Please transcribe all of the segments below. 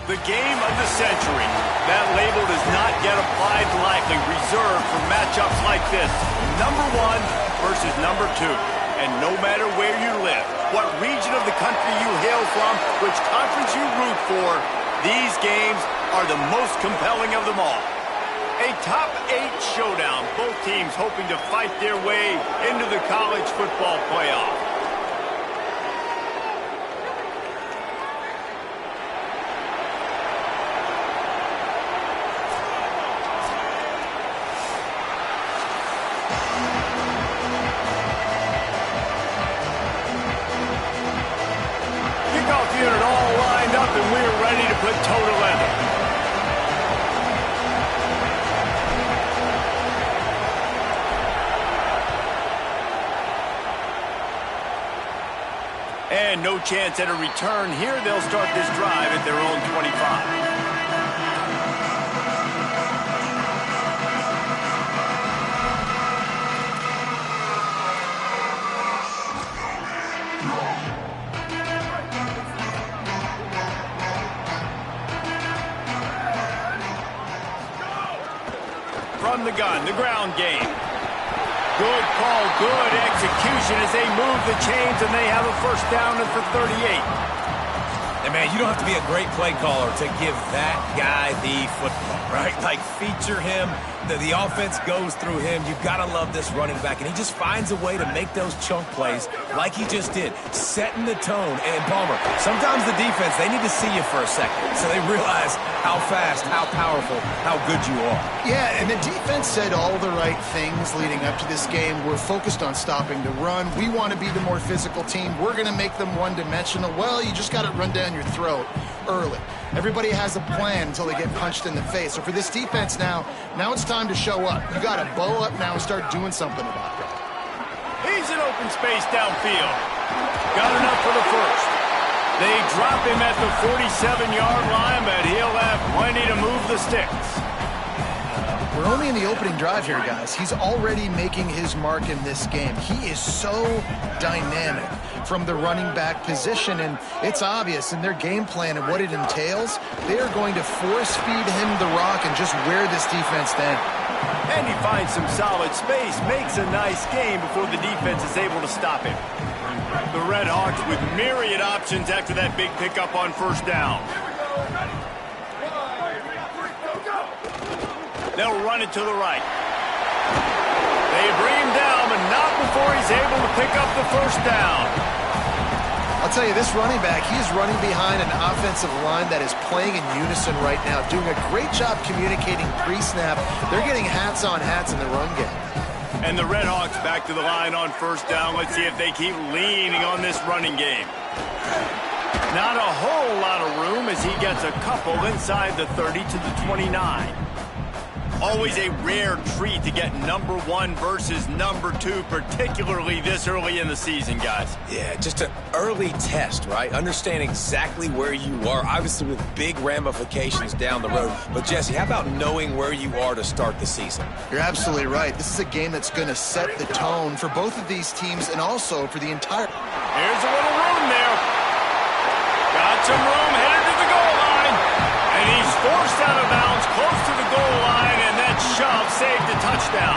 The game of the century. That label does not get applied lightly, reserved for matchups like this. Number 1 versus number 2. And no matter where you live, what region of the country you hail from, which conference you root for, these games are the most compelling of them all. A top 8 showdown, both teams hoping to fight their way into the college football playoff. Unit all lined up, and we're ready to put toe to leather. And no chance at a return here. They'll start this drive at their own 25. From the gun, the ground game. Good call, good execution as they move the chains, and they have a first down and for 38. And, man, you don't have to be a great play caller to give that guy the football, right? Like, feature him. The offense goes through him. You've got to love this running back, and he just finds a way to make those chunk plays like he just did, setting the tone. And, Palmer, sometimes the defense, they need to see you for a second so they realize how fast, how powerful, how good you are. Yeah, and the defense said all the right things leading up to this game. We're focused on stopping the run. We want to be the more physical team. We're going to make them one-dimensional. Well, you just got to run down your throat early. Everybody has a plan until they get punched in the face. So for this defense now it's time to show up. You got to bow up now and start doing something about it. He's in open space downfield. Got enough for the first. They drop him at the 47-yard line, but he'll have plenty to move the sticks. We're only in the opening drive here, guys. He's already making his mark in this game. He is so dynamic from the running back position, and it's obvious in their game plan and what it entails. They are going to force feed him the rock and just wear this defense down. And he finds some solid space, makes a nice game before the defense is able to stop him. The Red Hawks with myriad options after that big pickup on first down. They'll run it to the right. They bring him down, but not before he's able to pick up the first down. I'll tell you, this running back, he's running behind an offensive line that is playing in unison right now, doing a great job communicating pre-snap. They're getting hats on hats in the run game. And the Red Hawks back to the line on first down. Let's see if they keep leaning on this running game. Not a whole lot of room as he gets a couple inside the 30 to the 29. Always a rare treat to get number 1 versus number 2, particularly this early in the season, guys. Yeah, just an early test, right? Understand exactly where you are, obviously with big ramifications down the road. But, Jesse, how about knowing where you are to start the season? You're absolutely right. This is a game that's going to set the tone for both of these teams and also for the entire... Here's a little room there. Got some room, headed to the goal line. And he's forced out of bounds, close to the goal line, and that shove saved a touchdown.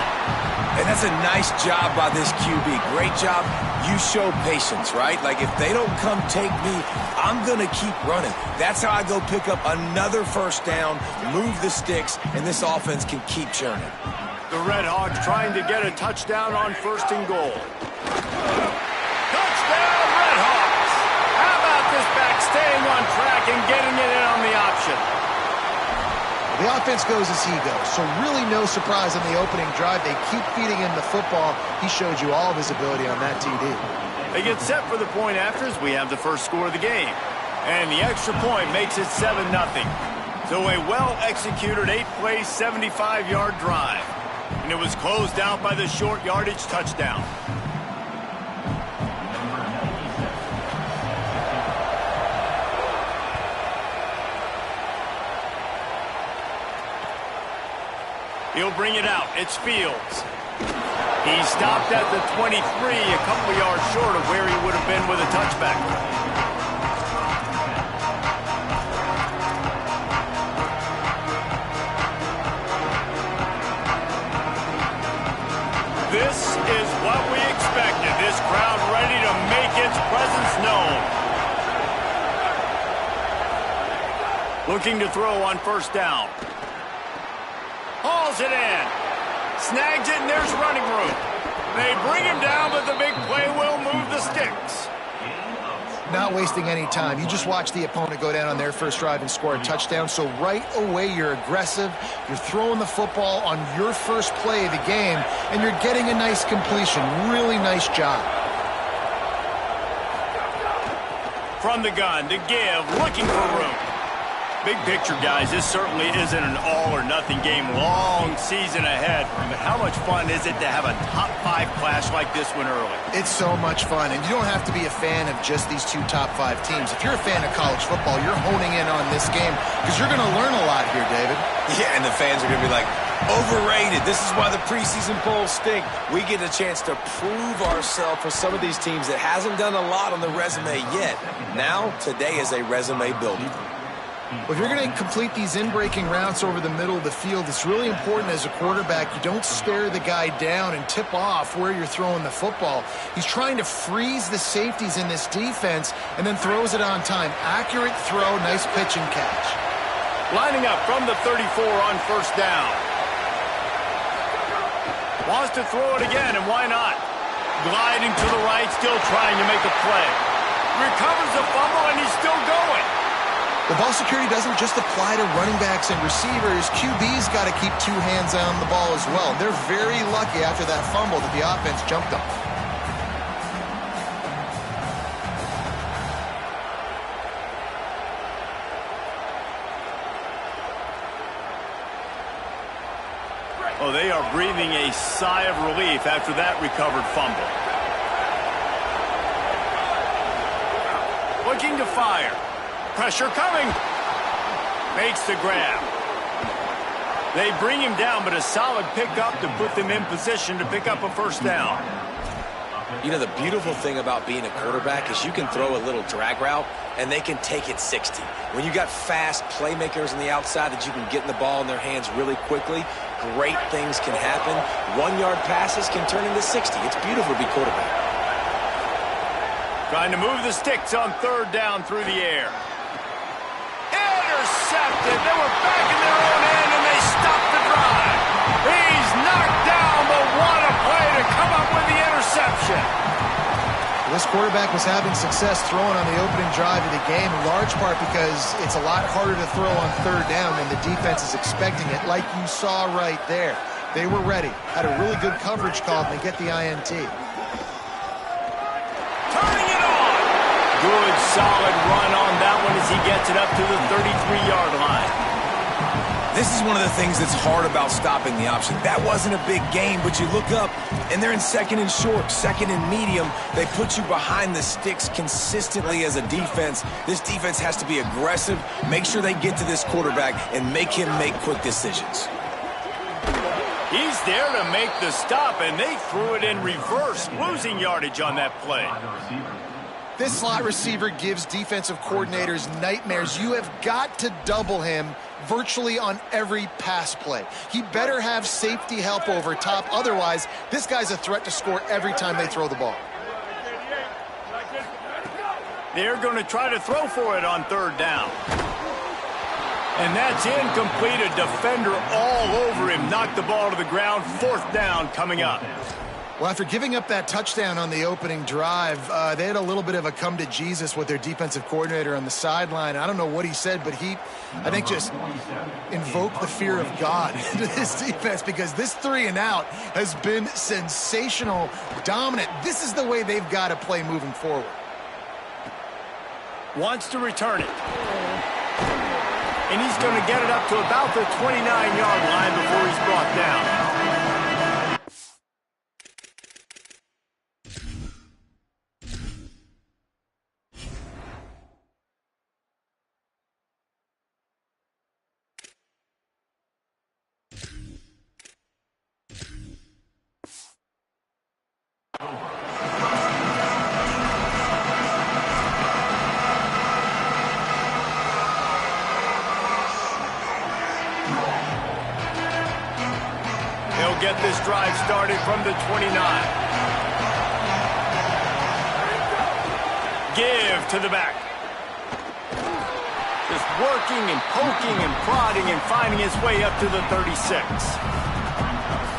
And that's a nice job by this QB. Great job. You show patience, right? Like, if they don't come take me, I'm going to keep running. That's how I go pick up another first down, move the sticks, and this offense can keep churning. The Red Hawks trying to get a touchdown on first and goal. Touchdown, Red Hawks! How about this back staying on track and getting it in on the option? The offense goes as he goes, so really no surprise on the opening drive. They keep feeding him the football. He showed you all of his ability on that TD. They get set for the point after as we have the first score of the game. And the extra point makes it 7-0. So a well-executed 8-play, 75-yard drive. And it was closed out by the short yardage touchdown. He'll bring it out. It's Fields. He stopped at the 23, a couple yards short of where he would have been with a touchback. This is what we expected. This crowd ready to make its presence known. Looking to throw on first down. Hauls it in. Snags it, and there's running room. They bring him down, but the big play will move the sticks. Not wasting any time. You just watch the opponent go down on their first drive and score a touchdown. So right away, you're aggressive. You're throwing the football on your first play of the game, and you're getting a nice completion. Really nice job. From the gun to give, looking for room. Big picture, guys, this certainly isn't an all-or-nothing game. Long season ahead. But how much fun is it to have a top-5 clash like this one early? It's so much fun, and you don't have to be a fan of just these two top-5 teams. If you're a fan of college football, you're honing in on this game because you're going to learn a lot here, David. Yeah, and the fans are going to be like, overrated. This is why the preseason polls stink. We get a chance to prove ourselves for some of these teams that hasn't done a lot on the resume yet. Now, today is a resume builder. Well, if you're going to complete these in-breaking routes over the middle of the field, it's really important as a quarterback you don't stare the guy down and tip off where you're throwing the football. He's trying to freeze the safeties in this defense and then throws it on time. Accurate throw, nice pitch and catch. Lining up from the 34 on first down. Wants to throw it again, and why not? Gliding to the right, still trying to make a play. Recovers the fumble, and he's still going. The ball security doesn't just apply to running backs and receivers. QB's got to keep two hands on the ball as well. They're very lucky after that fumble that the offense jumped on. Oh, they are breathing a sigh of relief after that recovered fumble. Looking to fire. Pressure coming. Makes the grab. They bring him down, but a solid pickup to put them in position to pick up a first down. You know, the beautiful thing about being a quarterback is you can throw a little drag route, and they can take it 60. When you got fast playmakers on the outside that you can get in the ball in their hands really quickly, great things can happen. 1-yard passes can turn into 60. It's beautiful to be quarterback. Trying to move the sticks on third down through the air. Intercepted. They were back in their own end, and they stopped the drive. He's knocked down, but what a play to come up with the interception. This quarterback was having success throwing on the opening drive of the game, in large part because it's a lot harder to throw on third down than the defense is expecting it, like you saw right there. They were ready, had a really good coverage call, and they get the INT. Turning it on. Good, solid run on that one as he gets it up to the 33-yard line. This is one of the things that's hard about stopping the option. That wasn't a big gain, but you look up, and they're in second and short, second and medium. They put you behind the sticks consistently as a defense. This defense has to be aggressive, make sure they get to this quarterback, and make him make quick decisions. He's there to make the stop, and they threw it in reverse, losing yardage on that play. This slot receiver gives defensive coordinators nightmares. You have got to double him virtually on every pass play. He better have safety help over top. Otherwise, this guy's a threat to score every time they throw the ball. They're going to try to throw for it on third down. And that's incomplete. A defender all over him. Knocked the ball to the ground. Fourth down coming up. Well, after giving up that touchdown on the opening drive, they had a little bit of a come to Jesus with their defensive coordinator on the sideline. I don't know what he said, but he, I think, just invoked the fear of God into this defense because this 3-and-out has been sensational, dominant. This is the way they've got to play moving forward. Wants to return it. And he's going to get it up to about the 29-yard line before he's brought down. this drive started from the 29. Give to the back. Just working and poking and prodding and finding his way up to the 36.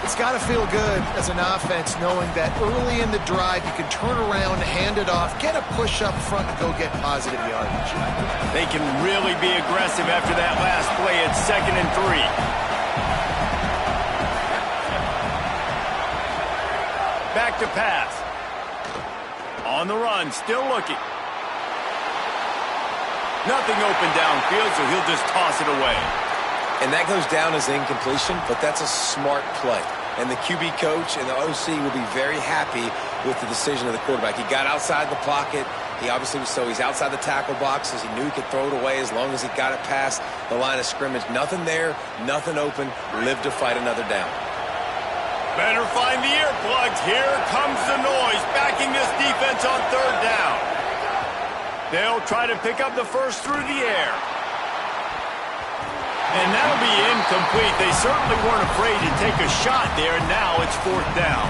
It's got to feel good as an offense knowing that early in the drive you can turn around, hand it off, get a push up front, and go get positive yardage. They can really be aggressive after that last play at 2nd and 3. Back to pass. On the run, still looking. Nothing open downfield, so he'll just toss it away. And that goes down as incompletion, but that's a smart play. And the QB coach and the OC will be very happy with the decision of the quarterback. He got outside the pocket. He obviously was, so he's outside the tackle boxes. He knew he could throw it away as long as he got it past the line of scrimmage. Nothing there, nothing open. Live to fight another down. Better find the earplugs. Here comes the noise, backing this defense on 3rd down. They'll try to pick up the first through the air. And that'll be incomplete. They certainly weren't afraid to take a shot there, and now it's 4th down.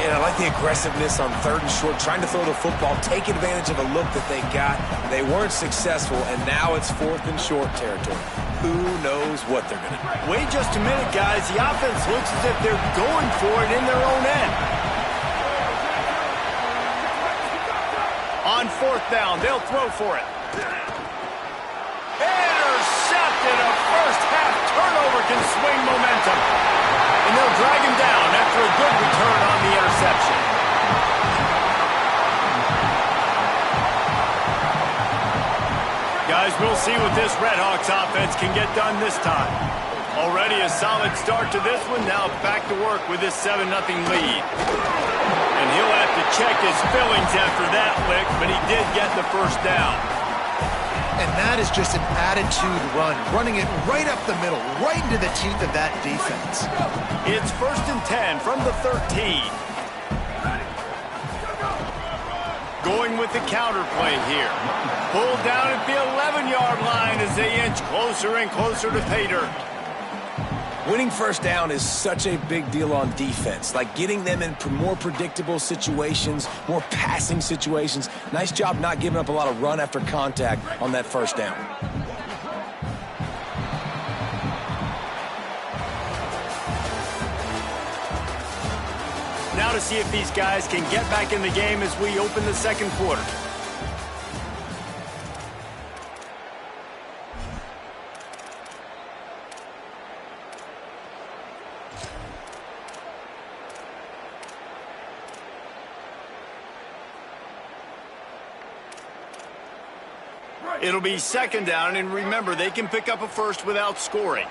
And I like the aggressiveness on 3rd and short, trying to throw the football, take advantage of a look that they got. They weren't successful, and now it's 4th and short territory. Who knows what they're going to do? Wait just a minute, guys. The offense looks as if they're going for it in their own end. On 4th down, they'll throw for it. Intercepted. A first-half turnover can swing momentum. And they'll drag him down after a good return on the interception. Guys, we'll see what this Redhawks offense can get done this time. Already a solid start to this one. Now back to work with this 7-0 lead. And he'll have to check his fillings after that lick, but he did get the first down. And that is just an attitude run, running it right up the middle, right into the teeth of that defense. It's 1st and 10 from the 13. Going with the counter play here. Pulled down at the 11-yard line as they inch closer and closer to pay dirt. Winning first down is such a big deal on defense, like getting them in more predictable situations, more passing situations. Nice job not giving up a lot of run after contact on that first down. Now to see if these guys can get back in the game as we open the 2nd quarter. It'll be 2nd down, and remember, they can pick up a first without scoring.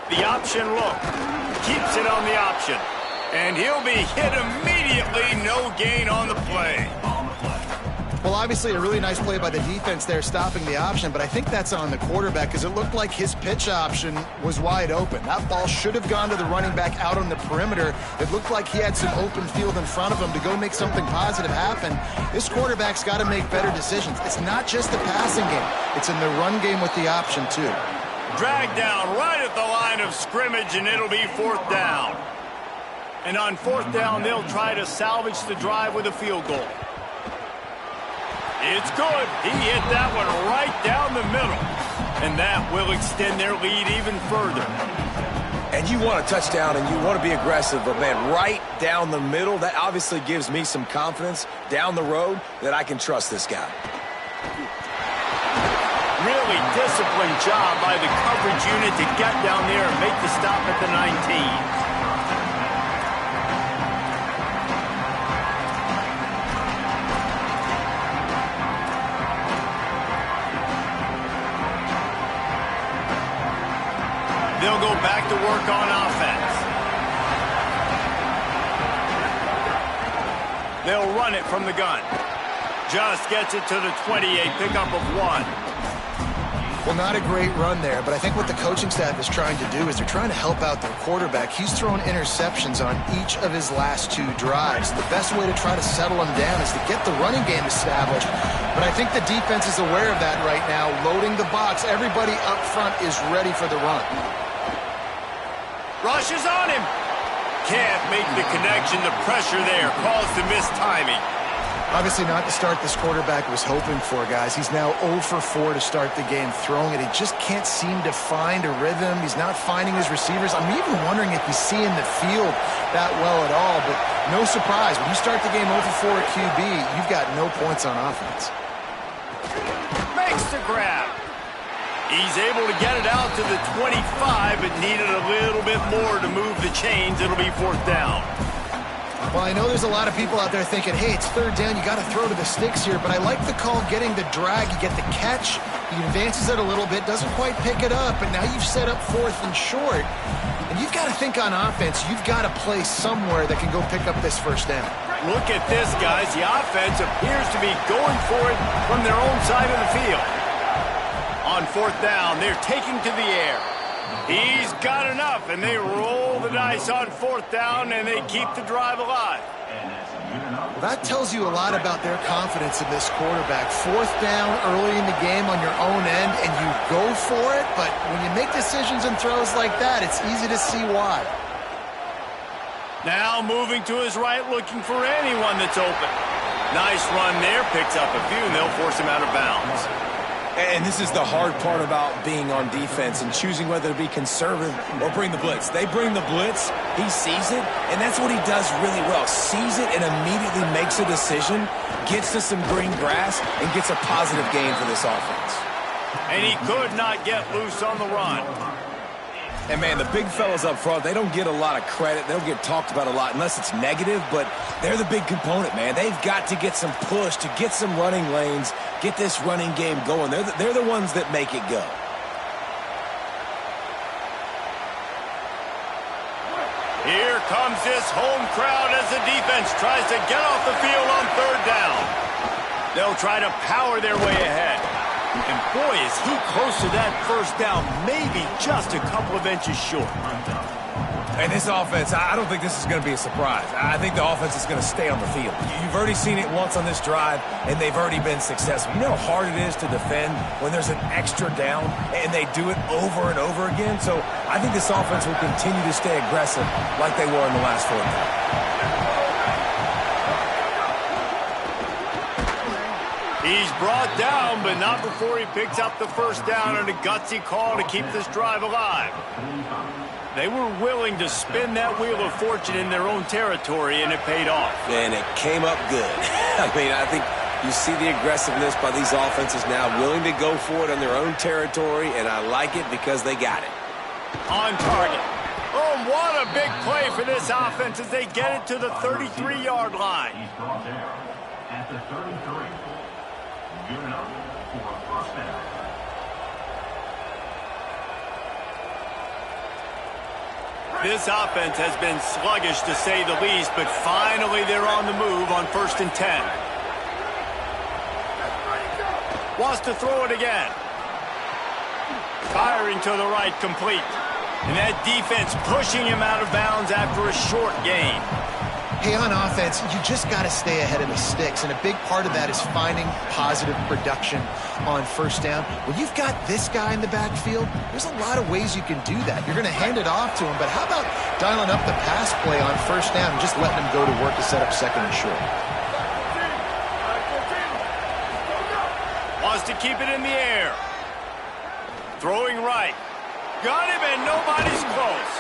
The option look. Keeps it on the option. And he'll be hit immediately. No gain on the play. Well, obviously a really nice play by the defense there stopping the option, but I think that's on the quarterback because it looked like his pitch option was wide open. That ball should have gone to the running back out on the perimeter. It looked like he had some open field in front of him to go make something positive happen. This quarterback's got to make better decisions. It's not just the passing game. It's in the run game with the option, too. Dragged down right at the line of scrimmage, and it'll be 4th down. And on 4th down, they'll try to salvage the drive with a field goal. It's good. He hit that one right down the middle. And that will extend their lead even further. And you want a touchdown and you want to be aggressive, but man, right down the middle, that obviously gives me some confidence down the road that I can trust this guy. Really disciplined job by the coverage unit to get down there and make the stop at the 19. They'll go back to work on offense. They'll run it from the gun. Just gets it to the 28, pickup of 1. Well, not a great run there, but I think what the coaching staff is trying to do is they're trying to help out their quarterback. He's thrown interceptions on each of his last 2 drives. The best way to try to settle him down is to get the running game established. But I think the defense is aware of that right now, loading the box. Everybody up front is ready for the run. Rushes on him. Can't make the connection. The pressure there caused the missed timing. Obviously not the start this quarterback was hoping for, guys. He's now 0 for 4 to start the game throwing it. He just can't seem to find a rhythm. He's not finding his receivers. I'm even wondering if he's seeing the field that well at all, but no surprise. When you start the game 0 for 4 at QB, you've got no points on offense. Makes the grab. He's able to get it out to the 25, but needed a little bit more to move the chains. It'll be 4th down. Well, I know there's a lot of people out there thinking, hey, it's 3rd down, you got to throw to the sticks here, but I like the call getting the drag. You get the catch, he advances it a little bit, doesn't quite pick it up, and now you've set up 4th and short. And you've got to think on offense, you've got to play somewhere that can go pick up this 1st down. Look at this, guys. The offense appears to be going for it from their own side of the field. On 4th down, they're taking to the air. He's got enough, and they roll the dice on 4th down, and they keep the drive alive. Well, that tells you a lot about their confidence in this quarterback. 4th down early in the game on your own end, and you go for it, but when you make decisions and throws like that, it's easy to see why. Now moving to his right, looking for anyone that's open. Nice run there, picks up a few, and they'll force him out of bounds. And this is the hard part about being on defense and choosing whether to be conservative or bring the blitz. They bring the blitz, he sees it, and that's what he does really well. Sees it and immediately makes a decision, gets to some green grass, and gets a positive gain for this offense. And he could not get loose on the run. And, man, the big fellas up front, they don't get a lot of credit. They don't get talked about a lot unless it's negative, but they're the big component, man. They've got to get some push, to get some running lanes, get this running game going. They're the ones that make it go. Here comes this home crowd as the defense tries to get off the field on 3rd down. They'll try to power their way ahead. And boy, is he close to that 1st down, maybe just a couple of inches short. And this offense, I don't think this is going to be a surprise. I think the offense is going to stay on the field. You've already seen it once on this drive, and they've already been successful. You know how hard it is to defend when there's an extra down, and they do it over and over again? So I think this offense will continue to stay aggressive like they were in the last 4th down. He's brought down, but not before he picks up the 1st down and a gutsy call to keep this drive alive. They were willing to spin that wheel of fortune in their own territory, and it paid off. And it came up good. I mean, I think you see the aggressiveness by these offenses now, willing to go for it on their own territory, and I like it because they got it. On target. Oh, what a big play for this offense as they get it to the 33-yard line. At the 33. Good enough for a 1st down. This offense has been sluggish to say the least, but finally they're on the move on 1st and 10. Wants to throw it again. Firing to the right, complete. And that defense pushing him out of bounds after a short gain. Hey, on offense, you just got to stay ahead of the sticks, and a big part of that is finding positive production on 1st down. When you've got this guy in the backfield, there's a lot of ways you can do that. You're going to hand it off to him, but how about dialing up the pass play on 1st down and just letting him go to work to set up 2nd and short? Wants to keep it in the air. Throwing right. Got him, and nobody's close.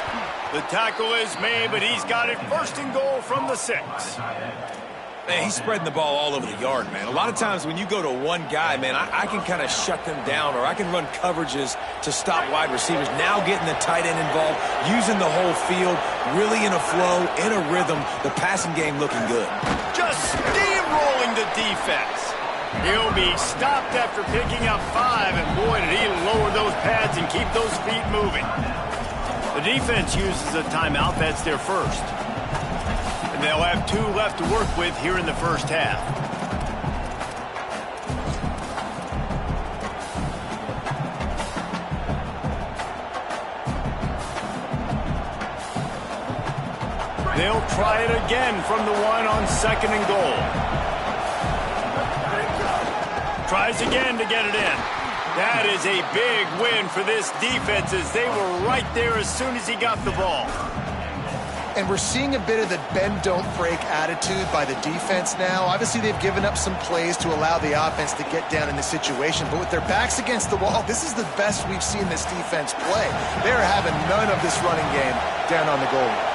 The tackle is made, but he's got it 1st and goal from the 6. Man, he's spreading the ball all over the yard, man. A lot of times when you go to one guy, man, I can kind of shut them down, or I can run coverages to stop wide receivers. Now getting the tight end involved, using the whole field, really in a flow, in a rhythm, the passing game looking good. Just steamrolling the defense. He'll be stopped after picking up 5, and boy, did he lower those pads and keep those feet moving. The defense uses a timeout. That's their 1st. And they'll have 2 left to work with here in the 1st half. They'll try it again from the 1 on 2nd and goal. Tries again to get it in. That is a big win for this defense as they were right there as soon as he got the ball. And we're seeing a bit of the bend-don't-break attitude by the defense now. Obviously, they've given up some plays to allow the offense to get down in the situation. But with their backs against the wall, this is the best we've seen this defense play. They're having none of this running game down on the goal line.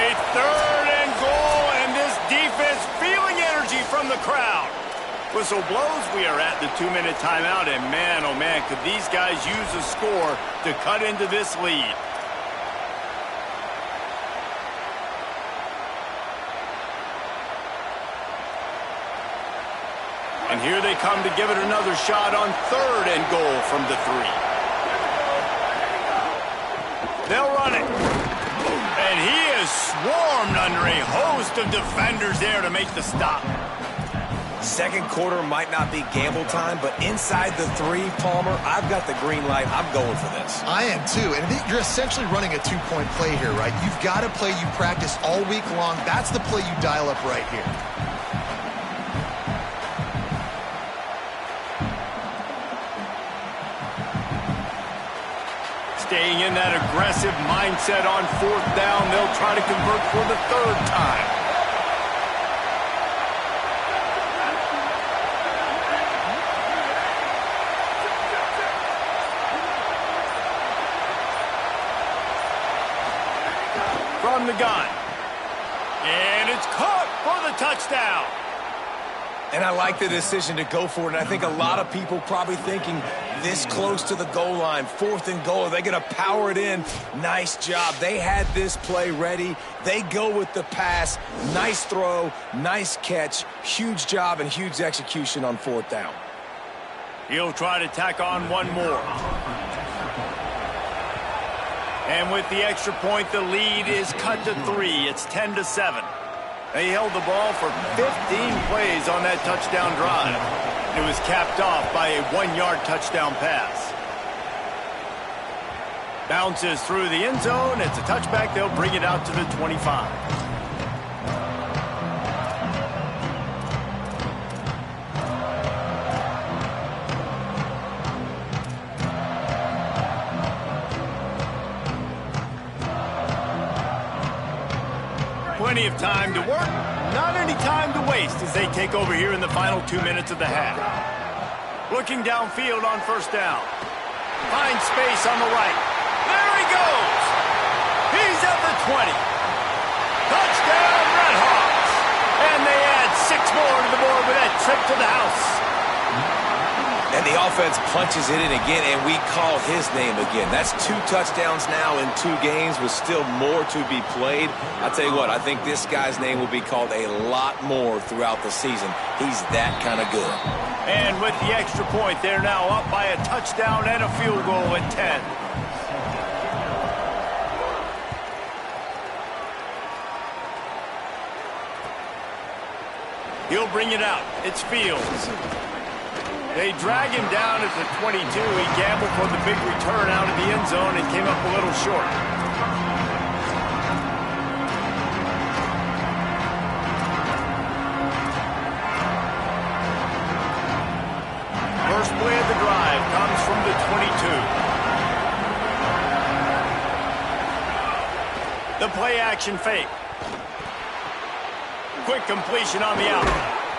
A 3rd and goal, and this defense feeling energy from the crowd. Whistle blows, we are at the 2-minute timeout, and man, oh man, could these guys use a score to cut into this lead. And here they come to give it another shot on 3rd and goal from the 3. They'll run it. And he is swarmed under a host of defenders there to make the stop. Second quarter might not be gamble time, but inside the 3, Palmer, I've got the green light. I'm going for this. I am too, and you're essentially running a 2-point play here, right? You've got a play you practice all week long. That's the play you dial up right here. Staying in that aggressive mindset on 4th down, they'll try to convert for the 3rd time. From the gun. And it's caught for the touchdown. And I like the decision to go for it, and I think a lot of people probably thinking this close to the goal line, 4th and goal, are they going to power it in? Nice job. They had this play ready. They go with the pass. Nice throw, nice catch, huge job and huge execution on 4th down. He'll try to tack on one more. And with the extra point, the lead is cut to 3. It's 10-7. They held the ball for 15 plays on that touchdown drive. It was capped off by a 1-yard touchdown pass. Bounces through the end zone. It's a touchback. They'll bring it out to the 25. Plenty of time to work, not any time to waste as they take over here in the final 2 minutes of the half. Looking downfield on 1st down. Finds space on the right. There he goes. He's at the 20. Touchdown, Redhawks. And they add 6 more to the board with that trip to the house. And the offense punches it in again, and we call his name again. That's 2 touchdowns now in 2 games with still more to be played. I'll tell you what, I think this guy's name will be called a lot more throughout the season. He's that kind of good. And with the extra point, they're now up by a touchdown and a field goal at 10. He'll bring it out. It's Fields. They drag him down at the 22. He gambled for the big return out of the end zone and came up a little short. First play of the drive comes from the 22. The play action fake. Quick completion on the out.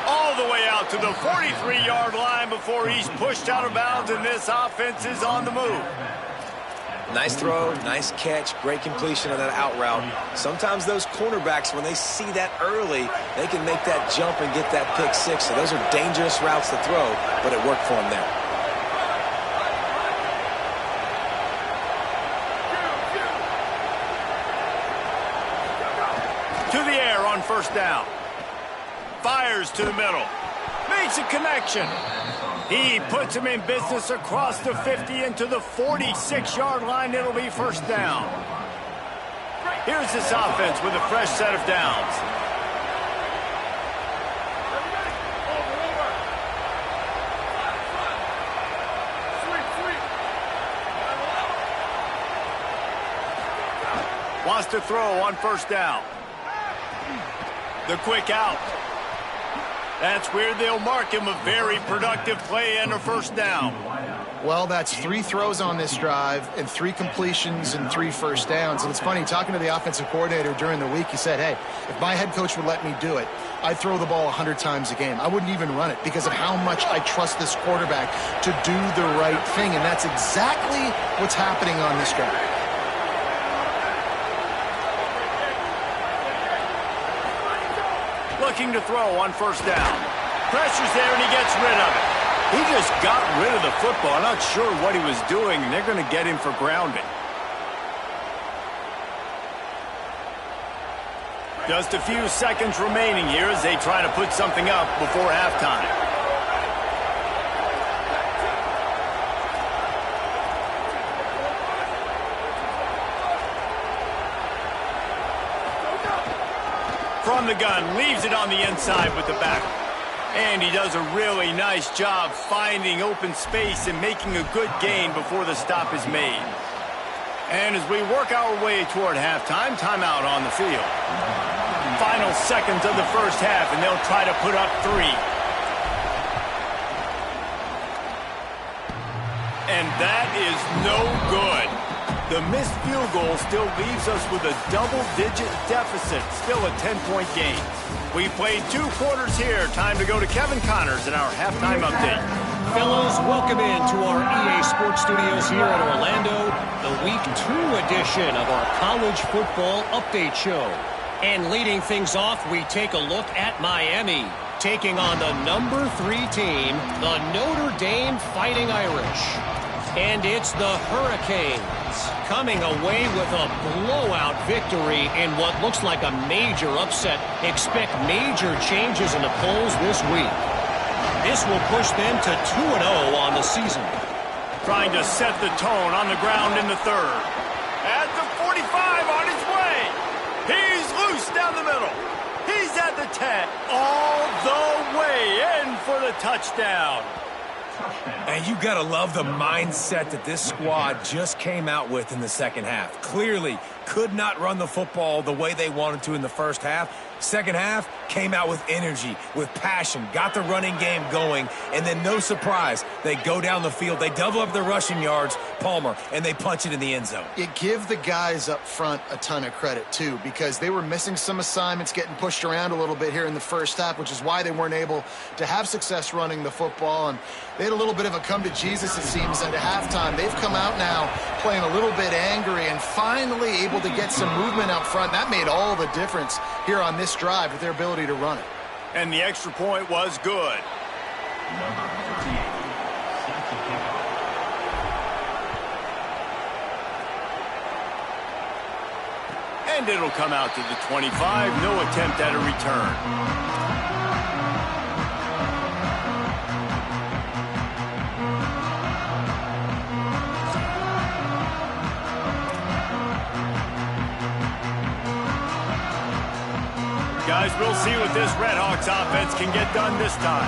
All the way out to the 43-yard line before he's pushed out of bounds, and this offense is on the move. Nice throw, nice catch, great completion on that out route. Sometimes those cornerbacks, when they see that early, they can make that jump and get that pick 6. So those are dangerous routes to throw, but it worked for him there. To the air on 1st down. Fires to the middle. Makes a connection. He puts him in business across the 50 into the 46-yard line. It'll be 1st down. Here's this offense with a fresh set of downs. Wants to throw on 1st down. The quick out. That's where they'll mark him a very productive play and a first down. Well, that's 3 throws on this drive and 3 completions and 3 first downs. And it's funny, talking to the offensive coordinator during the week, he said, hey, if my head coach would let me do it, I'd throw the ball 100 times a game. I wouldn't even run it because of how much I trust this quarterback to do the right thing. And that's exactly what's happening on this drive. Looking to throw on first down. Pressure's there and he gets rid of it. He just got rid of the football. I'm not sure what he was doing, and they're going to get him for grounding. Just a few seconds remaining here as they try to put something up before halftime. From the gun, leaves it on the inside with the back. And he does a really nice job finding open space and making a good gain before the stop is made. And as we work our way toward halftime, timeout on the field. Final seconds of the first half, and they'll try to put up 3. And that is no good. The missed field goal still leaves us with a double-digit deficit, still a 10-point game. We played 2 quarters here. Time to go to Kevin Connors in our halftime update. Fellows, welcome into our EA Sports Studios here in Orlando, the Week 2 edition of our College Football Update Show. And leading things off, we take a look at Miami, taking on the number 3 team, the Notre Dame Fighting Irish. And it's the Hurricanes coming away with a blowout victory in what looks like a major upset. Expect major changes in the polls this week. This will push them to 2-0 on the season. Trying to set the tone on the ground in the third. At the 45 on his way. He's loose down the middle. He's at the 10. All the way in for the touchdown. And you got to love the mindset that this squad just came out with in the second half. Clearly could not run the football the way they wanted to in the first half. Second half came out with energy, with passion, got the running game going, and then no surprise, they go down the field, they double up their rushing yards, Palmer, and they punch it in the end zone. You give the guys up front a ton of credit, too, because they were missing some assignments, getting pushed around a little bit here in the first half, which is why they weren't able to have success running the football. And they had a little bit of a come to Jesus, it seems, at halftime. They've come out now playing a little bit angry and finally able to get some movement out front. That made all the difference here on this drive with their ability to run it. And the extra point was good. Number 48, set to kick off. And it'll come out to the 25. No attempt at a return. Guys, we'll see what this Redhawks offense can get done this time.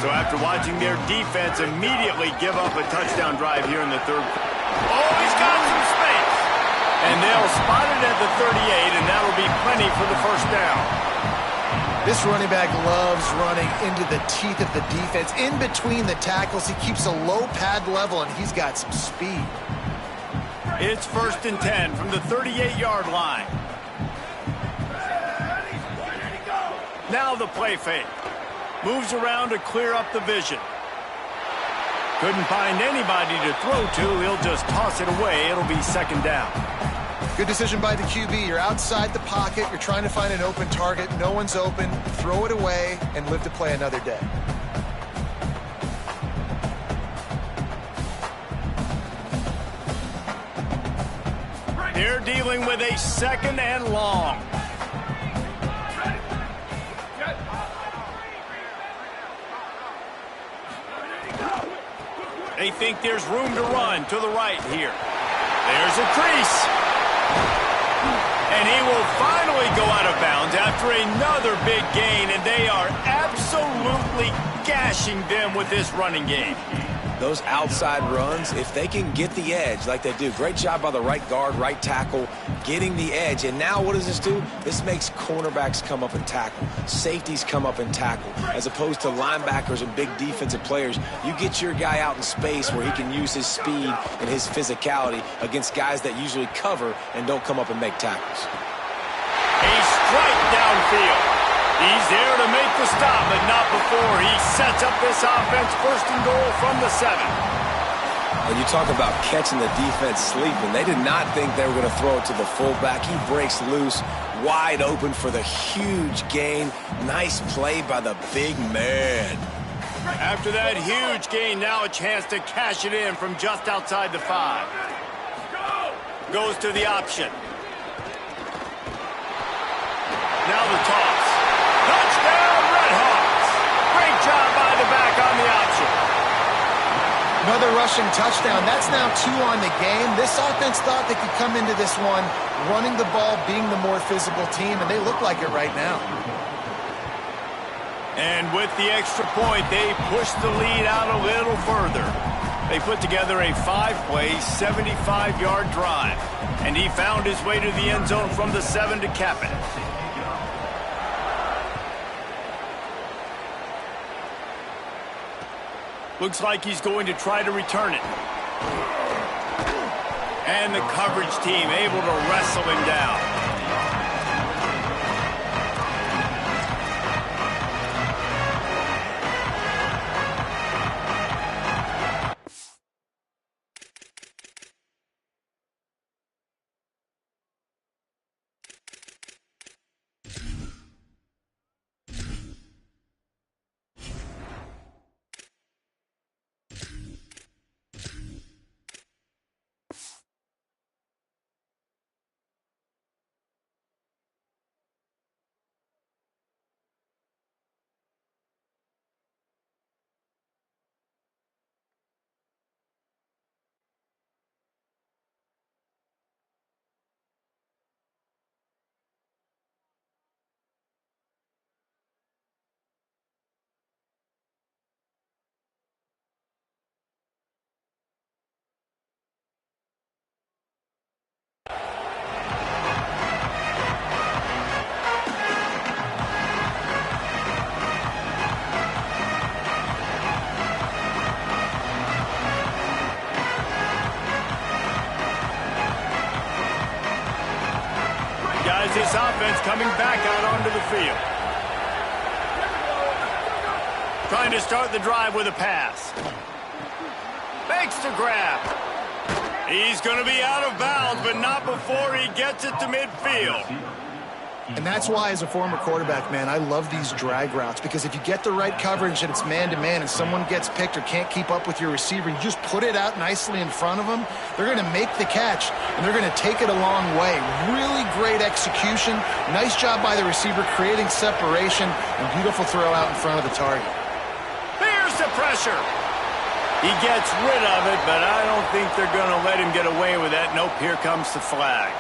So after watching their defense immediately give up a touchdown drive here in the third. Oh, he's got some space. And they'll spot it at the 38, and that'll be plenty for the first down. This running back loves running into the teeth of the defense. In between the tackles, he keeps a low pad level, and he's got some speed. It's 1st and 10 from the 38-yard line. Now the play fake. Moves around to clear up the vision. Couldn't find anybody to throw to. He'll just toss it away. It'll be 2nd down. Good decision by the QB. You're outside the pocket. You're trying to find an open target. No one's open. Throw it away and live to play another day. They're dealing with a 2nd and long. They think there's room to run to the right here. There's a crease. And he will finally go out of bounds after another big gain, and they are absolutely gashing them with this running game. Those outside runs, if they can get the edge like they do, great job by the right guard, right tackle, getting the edge. And now what does this do? This makes cornerbacks come up and tackle. Safeties come up and tackle. As opposed to linebackers and big defensive players, you get your guy out in space where he can use his speed and his physicality against guys that usually cover and don't come up and make tackles. A strike downfield. He's there to make the stop, but not before he sets up this offense first and goal from the 7. And you talk about catching the defense sleeping. They did not think they were going to throw it to the fullback. He breaks loose, wide open for the huge gain. Nice play by the big man. After that huge gain, now a chance to cash it in from just outside the 5. Goes to the option. Now the toss. Touchdown, Redhawks. Great job by the back on the option. Another rushing touchdown. That's now 2 on the game. This offense thought they could come into this one running the ball, being the more physical team, and they look like it right now. And with the extra point, they push the lead out a little further. They put together a 5-play, 75-yard drive, and he found his way to the end zone from the 7 to cap it. Looks like he's going to try to return it. And the coverage team able to wrestle him down. This offense coming back out onto the field. Trying to start the drive with a pass. Makes the grab. He's going to be out of bounds, but not before he gets it to midfield. And that's why, as a former quarterback, man, I love these drag routes, because if you get the right coverage and it's man-to-man and someone gets picked or can't keep up with your receiver, you just put it out nicely in front of them, they're going to make the catch, and they're going to take it a long way. Really great execution. Nice job by the receiver creating separation, and beautiful throw out in front of the target. Here's the pressure. He gets rid of it, but I don't think they're going to let him get away with that. Nope, here comes the flag.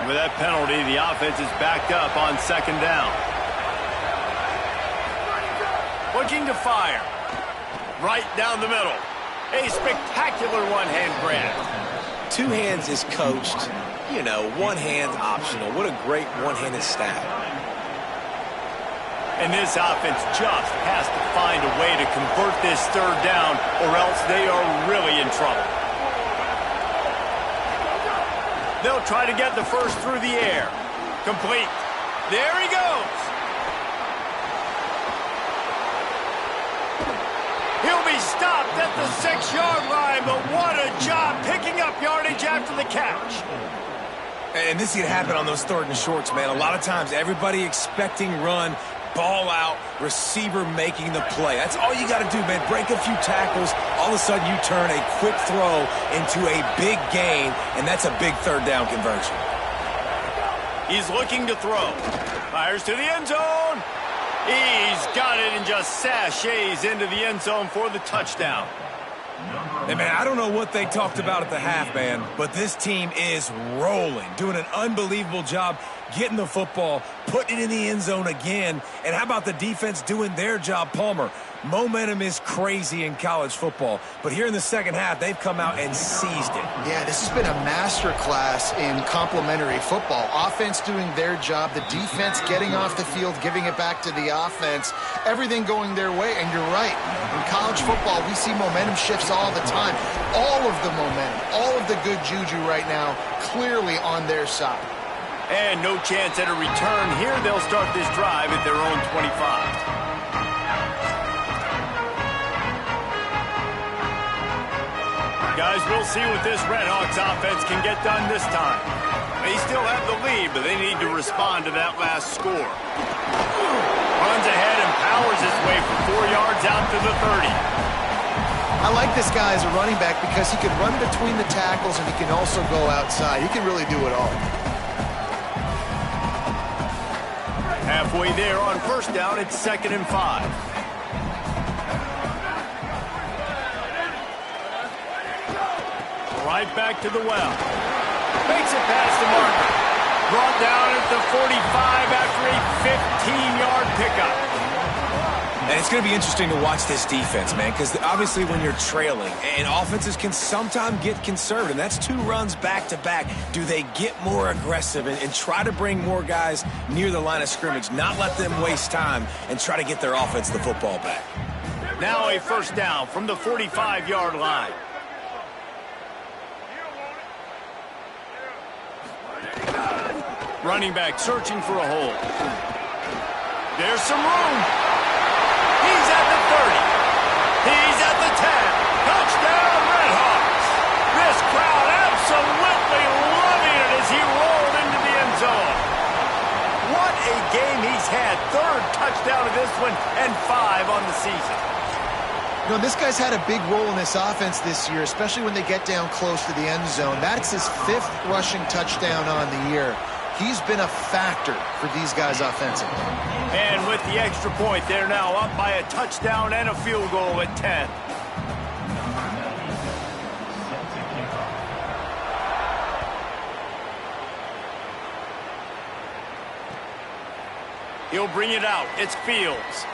With that penalty, the offense is backed up on 2nd down. Looking to fire. Right down the middle. A spectacular one-hand grab. 2 hands is coached. You know, 1 hand optional. What a great one-handed stab. And this offense just has to find a way to convert this 3rd down, or else they are really in trouble. They'll try to get the first through the air. Complete. There he goes. He'll be stopped at the 6-yard line, but what a job picking up yardage after the catch. And this can happen on those 3rd and shorts, man. A lot of times, everybody expecting run, ball out, receiver making the play. That's all you got to do, man. Break a few tackles. All of a sudden, you turn a quick throw into a big gain, and that's a big 3rd down conversion. He's looking to throw. Fires to the end zone. He's got it and just sashays into the end zone for the touchdown. Hey, man, I don't know what they talked about at the half, man, but this team is rolling, doing an unbelievable job getting the football, putting it in the end zone again. And how about the defense doing their job, Palmer? Momentum is crazy in college football, but here in the second half, they've come out and seized it. Yeah, this has been a masterclass in complementary football. Offense doing their job, the defense getting off the field, giving it back to the offense, everything going their way. And you're right, in college football, we see momentum shifts all the time. All of the momentum, all of the good juju right now, clearly on their side. And no chance at a return here. They'll start this drive at their own 25. Guys, we'll see what this Redhawks offense can get done this time. They still have the lead, but they need to respond to that last score. Runs ahead and powers his way for 4 yards out to the 30. I like this guy as a running back because he can run between the tackles and he can also go outside. He can really do it all. Halfway there on first down, it's 2nd and 5. Right back to the well. Makes it past the marker. Brought down at the 45 after a 15-yard pickup. And it's going to be interesting to watch this defense, man, because obviously when you're trailing, and offenses can sometimes get conservative, and that's 2 runs back-to-back. Do they get more aggressive and try to bring more guys near the line of scrimmage, not let them waste time, and try to get their offense the football back? Now a first down from the 45-yard line. Running back searching for a hole. There's some room. He's at the 30. He's at the 10. Touchdown, Redhawks. This crowd absolutely loving it as he rolled into the end zone. What a game he's had. 3rd touchdown of this one and 5 on the season. You know, this guy's had a big role in this offense this year, especially when they get down close to the end zone. That's his 5th rushing touchdown on the year. He's been a factor for these guys offensively. And with the extra point, they're now up by a touchdown and a field goal at 10. He'll bring it out. It's Fields.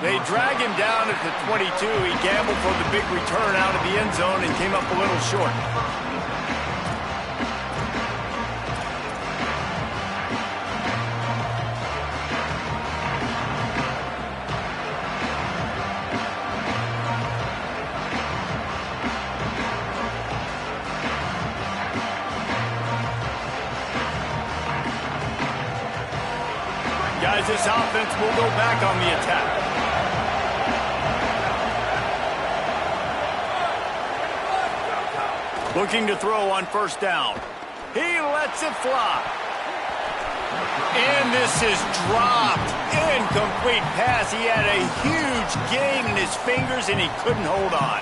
They drag him down at the 22. He gambled for the big return out of the end zone and came up a little short. Guys, this offense will go back on the attack. Looking to throw on first down. He lets it fly. And this is dropped. Incomplete pass. He had a huge gain in his fingers, and he couldn't hold on.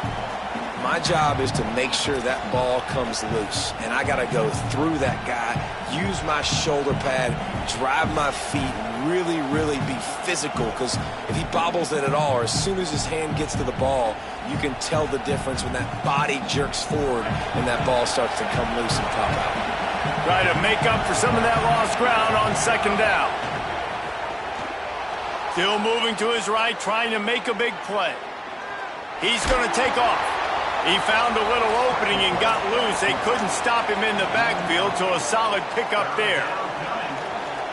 My job is to make sure that ball comes loose, and I got to go through that guy, use my shoulder pad, drive my feet, really, really be physical, because if he bobbles it at all, or as soon as his hand gets to the ball, you can tell the difference when that body jerks forward and that ball starts to come loose and pop out. Try to make up for some of that lost ground on 2nd down. Still moving to his right, trying to make a big play. He's going to take off. He found a little opening and got loose. They couldn't stop him in the backfield, so a solid pickup there.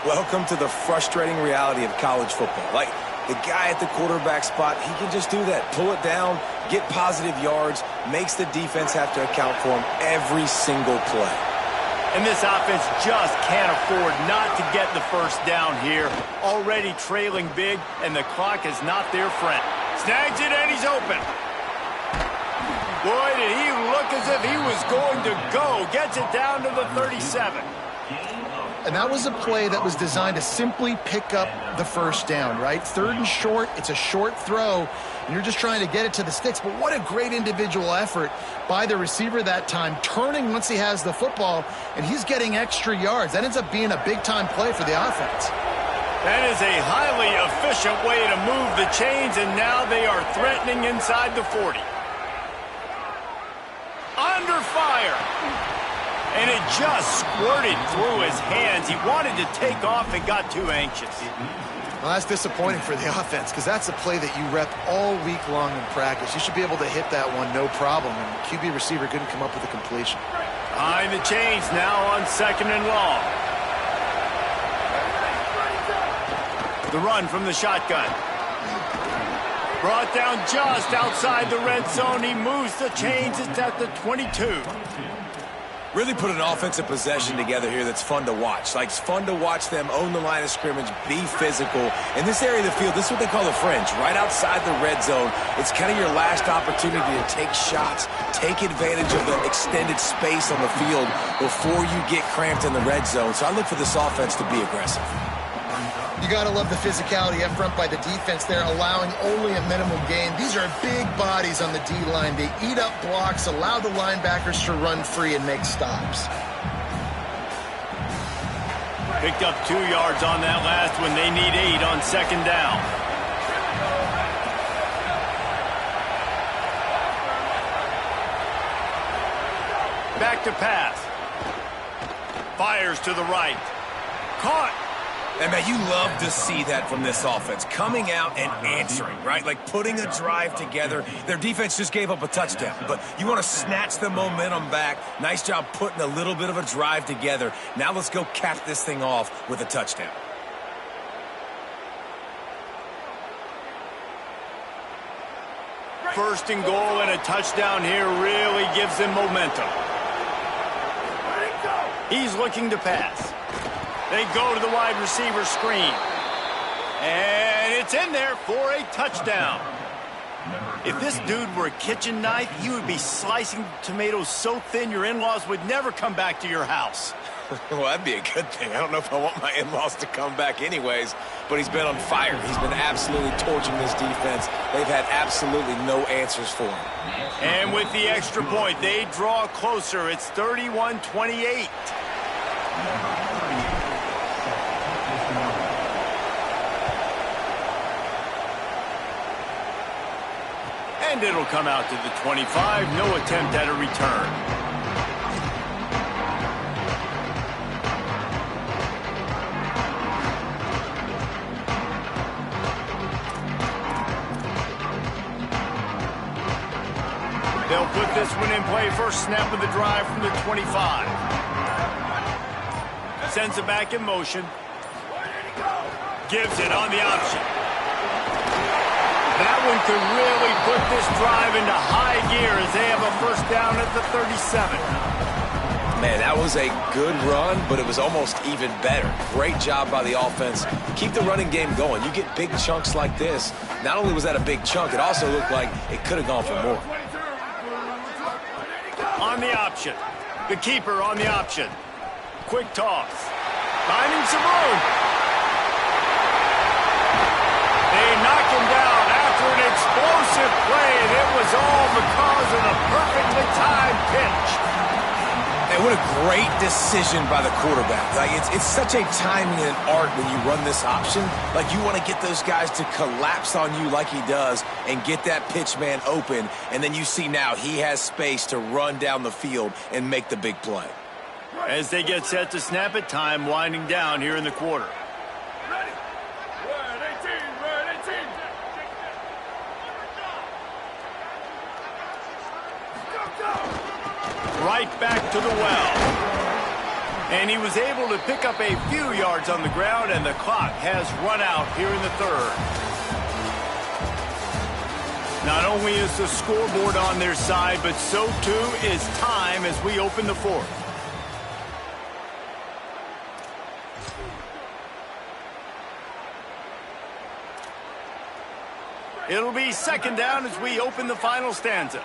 Welcome to the frustrating reality of college football. Like, the guy at the quarterback spot, he can just do that. Pull it down, get positive yards, makes the defense have to account for him every single play. And this offense just can't afford not to get the first down here. Already trailing big, and the clock is not their friend. Snags it, and he's open. Boy, did he look as if he was going to go. Gets it down to the 37. And that was a play that was designed to simply pick up the first down, right? 3rd and short, it's a short throw, and you're just trying to get it to the sticks. But what a great individual effort by the receiver that time, turning once he has the football, and he's getting extra yards. That ends up being a big-time play for the offense. That is a highly efficient way to move the chains, and now they are threatening inside the 40. Under fire. And it just squirted through his hands. He wanted to take off and got too anxious. Well, that's disappointing for the offense because that's a play that you rep all week long in practice. You should be able to hit that one no problem, and the QB receiver couldn't come up with a completion. Behind the chains now on 2nd and long. The run from the shotgun. Brought down just outside the red zone. He moves the chains. It's at the 22. Really put an offensive possession together here that's fun to watch. Like, it's fun to watch them own the line of scrimmage, be physical. In this area of the field, this is what they call the fringe, right outside the red zone. It's kind of your last opportunity to take shots, take advantage of the extended space on the field before you get cramped in the red zone. So I look for this offense to be aggressive. You got to love the physicality up front by the defense there, allowing only a minimum gain. These are big bodies on the D-line. They eat up blocks, allow the linebackers to run free and make stops. Picked up 2 yards on that last one. They need 8 on 2nd down. Back to pass. Fires to the right. Caught. And, man, you love to see that from this offense. Coming out and answering, right? Like putting a drive together. Their defense just gave up a touchdown. But you want to snatch the momentum back. Nice job putting a little bit of a drive together. Now let's go cap this thing off with a touchdown. First and goal and a touchdown here really gives them momentum. He's looking to pass. They go to the wide receiver screen. And it's in there for a touchdown. If this dude were a kitchen knife, you would be slicing tomatoes so thin your in-laws would never come back to your house. Well, that'd be a good thing. I don't know if I want my in-laws to come back anyways, but he's been on fire. He's been absolutely torching this defense. They've had absolutely no answers for him. And with the extra point, they draw closer. It's 31-28. And it'll come out to the 25. No attempt at a return. They'll put this one in play. First snap of the drive from the 25. Sends it back in motion. Gives it on the option. That one could really put this drive into high gear as they have a first down at the 37. Man, that was a good run, but it was almost even better. Great job by the offense. Keep the running game going. You get big chunks like this. Not only was that a big chunk, it also looked like it could have gone for more. On the option. The keeper on the option. Quick toss. Finding some room. They knock him down after an explosive play, and it was all because of the perfectly timed pitch. And what a great decision by the quarterback. Like, it's such a timing and art when you run this option. Like, you want to get those guys to collapse on you like he does and get that pitch man open. And then you see now he has space to run down the field and make the big play. As they get set to snap it, time winding down here in the quarter. Right back to the well. And he was able to pick up a few yards on the ground, and the clock has run out here in the third. Not only is the scoreboard on their side, but so too is time as we open the fourth. It'll be second down as we open the final stanza.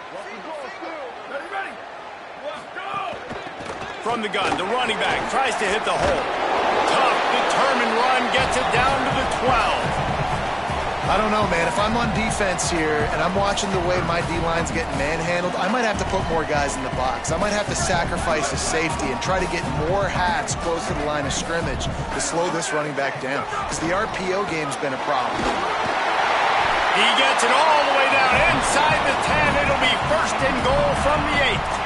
From the gun, the running back tries to hit the hole. Tough, determined run, gets it down to the 12. I don't know, man. If I'm on defense here and I'm watching the way my D-line's getting manhandled, I might have to put more guys in the box. I might have to sacrifice his safety and try to get more hats close to the line of scrimmage to slow this running back down, because the RPO game's been a problem. He gets it all the way down inside the 10. It'll be first and goal from the 8.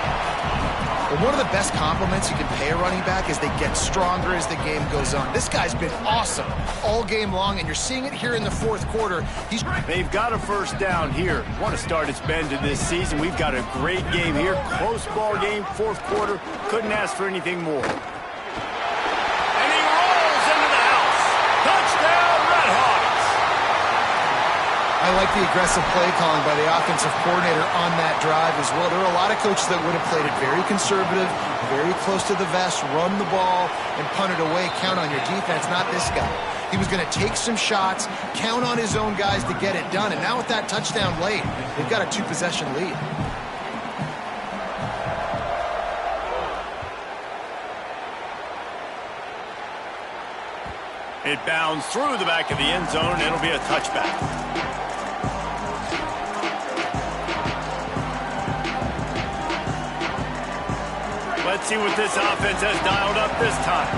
Well, one of the best compliments you can pay a running back is they get stronger as the game goes on. This guy's been awesome all game long, and you're seeing it here in the fourth quarter. They've got a first down here. Want to start its bend to this season. We've got a great game here. Close ball game, fourth quarter. Couldn't ask for anything more. And he rolls into the house. Touchdown, Redhawks. I like the aggressive play calling by the offensive coordinator on that drive as well. There are a lot of coaches that would have played it very conservative, very close to the vest, run the ball, and punt it away. Count on your defense, not this guy. He was going to take some shots, count on his own guys to get it done. And now with that touchdown late, they've got a two-possession lead. It bounds through the back of the end zone. It'll be a touchback. Let's see what this offense has dialed up this time.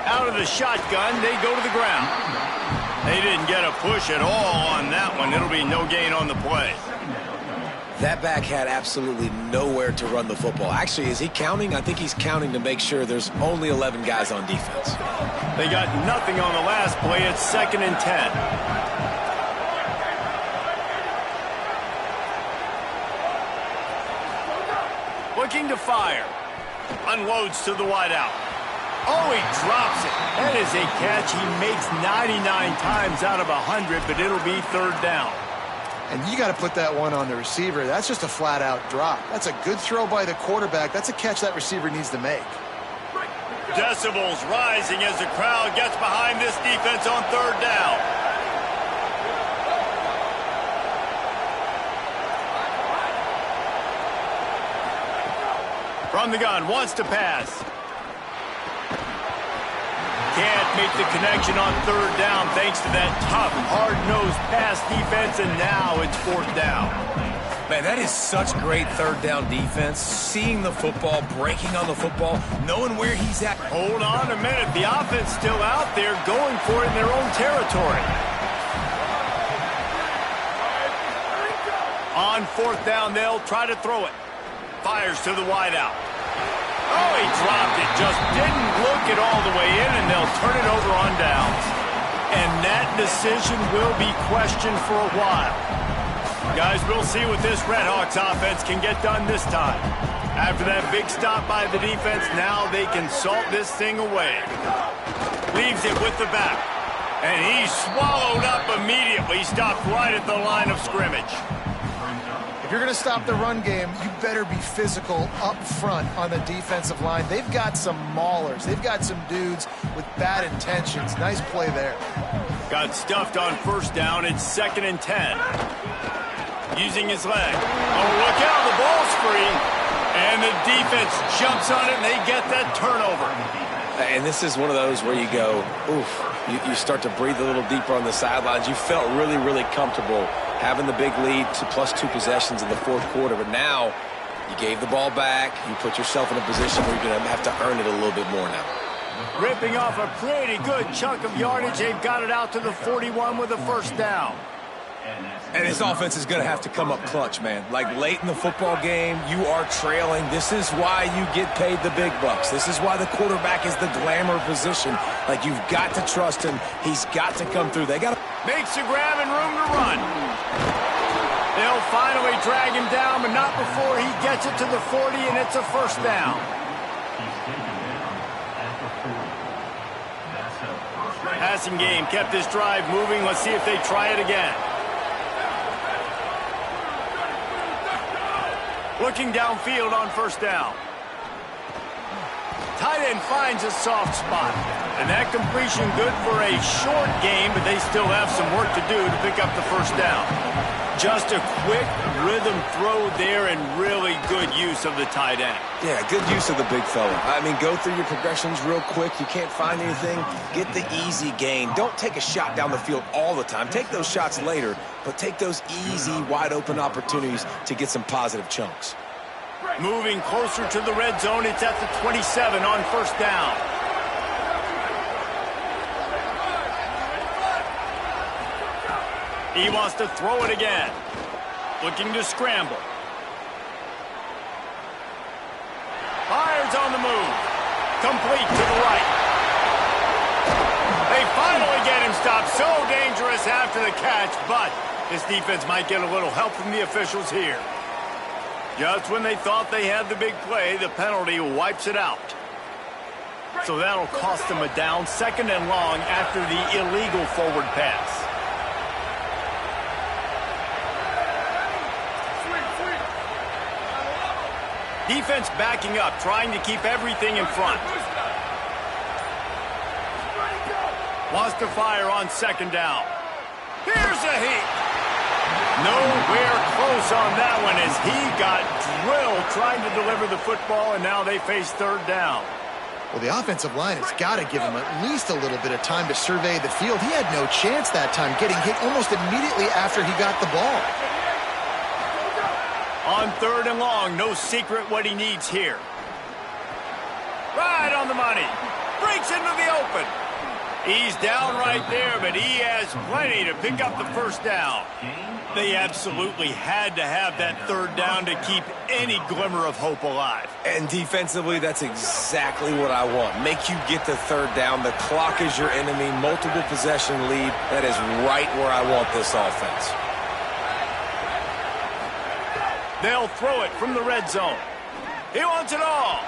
Out of the shotgun, they go to the ground. They didn't get a push at all on that one. It'll be no gain on the play. That back had absolutely nowhere to run the football. Actually, is he counting? I think he's counting to make sure there's only 11 guys on defense. They got nothing on the last play. It's 2nd and 10. Looking to fire. Unloads to the wideout. Oh, he drops it. That is a catch he makes 99 times out of 100, but it'll be 3rd down. And you got to put that one on the receiver. That's just a flat-out drop. That's a good throw by the quarterback. That's a catch that receiver needs to make. Decibels rising as the crowd gets behind this defense on 3rd down. From the gun, wants to pass. Can't make the connection on 3rd down thanks to that tough, hard-nosed pass defense, and now it's 4th down. Man, that is such great 3rd down defense. Seeing the football, breaking on the football, knowing where he's at. Hold on a minute. The offense still out there going for it in their own territory. On 4th down, they'll try to throw it. Fires to the wideout. Oh, he dropped it. Just didn't look it all the way in, and they'll turn it over on downs. And that decision will be questioned for a while. Guys, we'll see what this Redhawks offense can get done this time. After that big stop by the defense, now they can salt this thing away. Leaves it with the back. And he's swallowed up immediately. Stopped right at the line of scrimmage. If you're going to stop the run game, you better be physical up front on the defensive line. They've got some maulers. They've got some dudes with bad intentions. Nice play there. Got stuffed on 1st down. It's 2nd and 10. Using his leg. Oh, look out. The ball's free. And the defense jumps on it, and they get that turnover. And this is one of those where you go, oof. You start to breathe a little deeper on the sidelines. You felt really, really comfortable having the big lead to plus 2 possessions in the 4th quarter. But now you gave the ball back. You put yourself in a position where you're going to have to earn it a little bit more now. Ripping off a pretty good chunk of yardage. They've got it out to the 41 with a 1st down. And this offense is going to have to come up clutch, man. Like late in the football game, you are trailing. This is why you get paid the big bucks. This is why the quarterback is the glamour position. Like, you've got to trust him. He's got to come through. They got to... Makes a grab and room to run. They'll finally drag him down, but not before he gets it to the 40, and it's a 1st down. Passing game kept this drive moving. Let's see if they try it again. Looking downfield on 1st down. Tight end finds a soft spot. And that completion good for a short game, but they still have some work to do to pick up the 1st down. Just a quick rhythm throw there and really good use of the tight end. Yeah, good use of the big fella. I mean, go through your progressions real quick. You can't find anything. Get the easy gain. Don't take a shot down the field all the time. Take those shots later, but take those easy, wide-open opportunities to get some positive chunks. Moving closer to the red zone. It's at the 27 on 1st down. He wants to throw it again. Looking to scramble. Receiver's on the move. Complete to the right. They finally get him stopped. So dangerous after the catch, but his defense might get a little help from the officials here. Just when they thought they had the big play, the penalty wipes it out. So that'll cost them a down, 2nd and long after the illegal forward pass. Defense backing up, trying to keep everything in front. Wants to fire on 2nd down. Here's a heat. Nowhere close on that one as he got drilled trying to deliver the football, and now they face 3rd down. Well, the offensive line has got to give him at least a little bit of time to survey the field. He had no chance that time, getting hit almost immediately after he got the ball. On 3rd and long, no secret what he needs here. Right on the money. Breaks into the open. He's down right there, but he has plenty to pick up the 1st down. They absolutely had to have that 3rd down to keep any glimmer of hope alive. And defensively, that's exactly what I want. Make you get the 3rd down. The clock is your enemy. Multiple possession lead. That is right where I want this offense. They'll throw it from the red zone. He wants it all.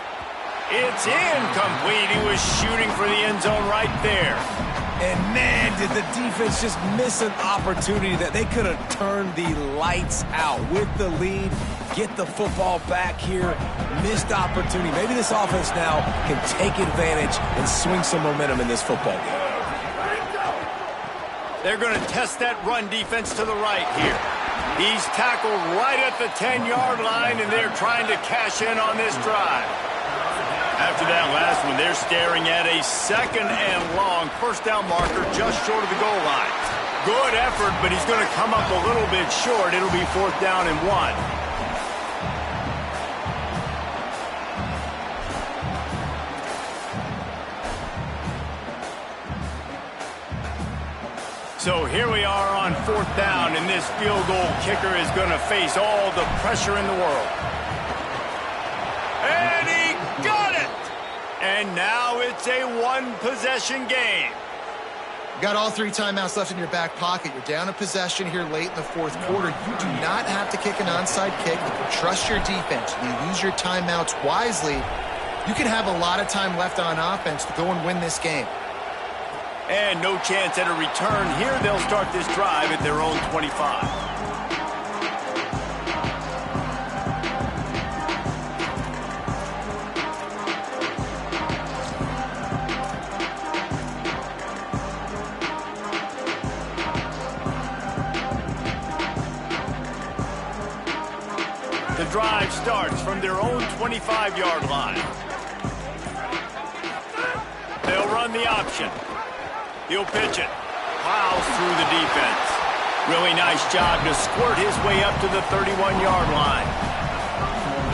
It's incomplete. He was shooting for the end zone right there. And man, did the defense just miss an opportunity that they could have turned the lights out with the lead, get the football back here. Missed opportunity. Maybe this offense now can take advantage and swing some momentum in this football game. They're going to test that run defense to the right here. He's tackled right at the 10-yard line, and they're trying to cash in on this drive. After that last one, they're staring at a 2nd and long, 1st down marker just short of the goal line. Good effort, but he's going to come up a little bit short. It'll be 4th down and 1. So here we are on 4th down, and this field goal kicker is going to face all the pressure in the world. And he got it! And now it's a 1-possession game. Got all 3 timeouts left in your back pocket. You're down a possession here late in the 4th quarter. You do not have to kick an onside kick. You can trust your defense. You use your timeouts wisely. You can have a lot of time left on offense to go and win this game. And no chance at a return here. They'll start this drive at their own 25. The drive starts from their own 25-yard line. They'll run the option. He'll pitch it. Plows through the defense. Really nice job to squirt his way up to the 31-yard line.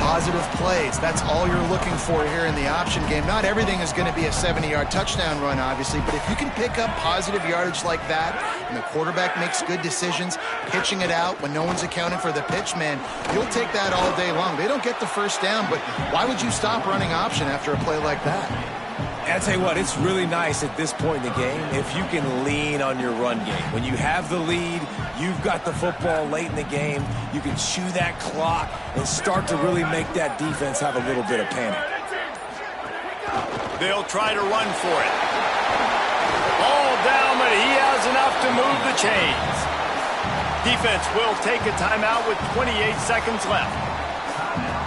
Positive plays. That's all you're looking for here in the option game. Not everything is going to be a 70-yard touchdown run, obviously, but if you can pick up positive yardage like that and the quarterback makes good decisions, pitching it out when no one's accounting for the pitch, man, you'll take that all day long. They don't get the 1st down, but why would you stop running option after a play like that? And I tell you what, it's really nice at this point in the game if you can lean on your run game. When you have the lead, you've got the football late in the game, you can chew that clock and start to really make that defense have a little bit of panic. They'll try to run for it. All down, but he has enough to move the chains. Defense will take a timeout with 28 seconds left.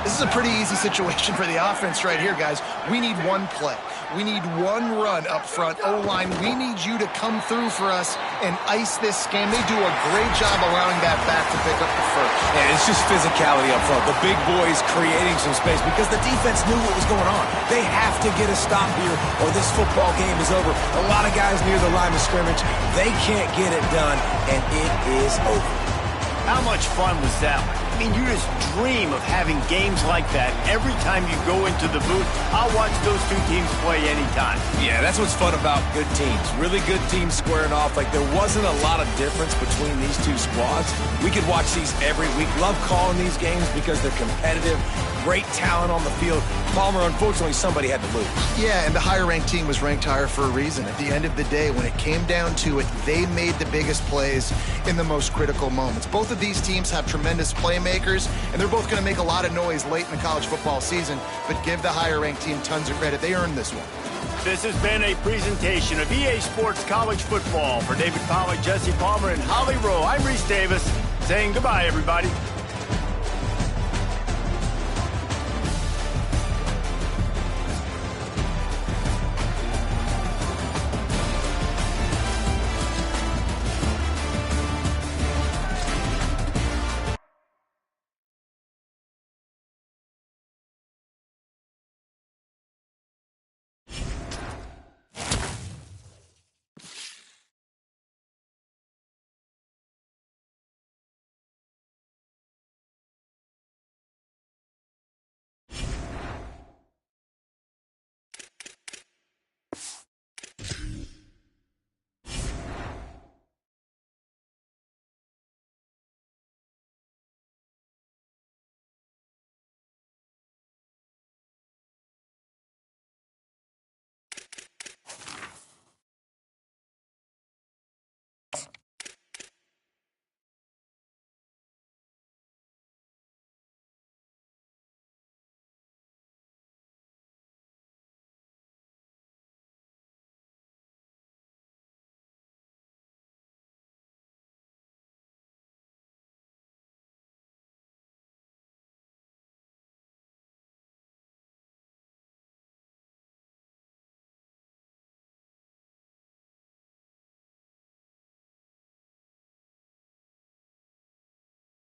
This is a pretty easy situation for the offense right here, guys. We need one play. We need one run up front. O-line, we need you to come through for us and ice this game. They do a great job allowing that back to pick up the 1st. And it's just physicality up front. The big boys creating some space because the defense knew what was going on. They have to get a stop here or this football game is over. A lot of guys near the line of scrimmage, they can't get it done, and it is over. How much fun was that one? I mean, you just dream of having games like that every time you go into the booth. I'll watch those 2 teams play anytime. Yeah, that's what's fun about good teams. Really good teams squaring off. Like, there wasn't a lot of difference between these 2 squads. We could watch these every week. Love calling these games because they're competitive. great talent on the field. Palmer, unfortunately, somebody had to lose. Yeah, and the higher-ranked team was ranked higher for a reason. At the end of the day, when it came down to it, they made the biggest plays in the most critical moments. Both of these teams have tremendous playmakers, and they're both going to make a lot of noise late in the college football season, but give the higher-ranked team tons of credit. They earned this one. This has been a presentation of EA Sports College Football. For David Pollack, Jesse Palmer, and Holly Rowe, I'm Reese Davis, saying goodbye, everybody.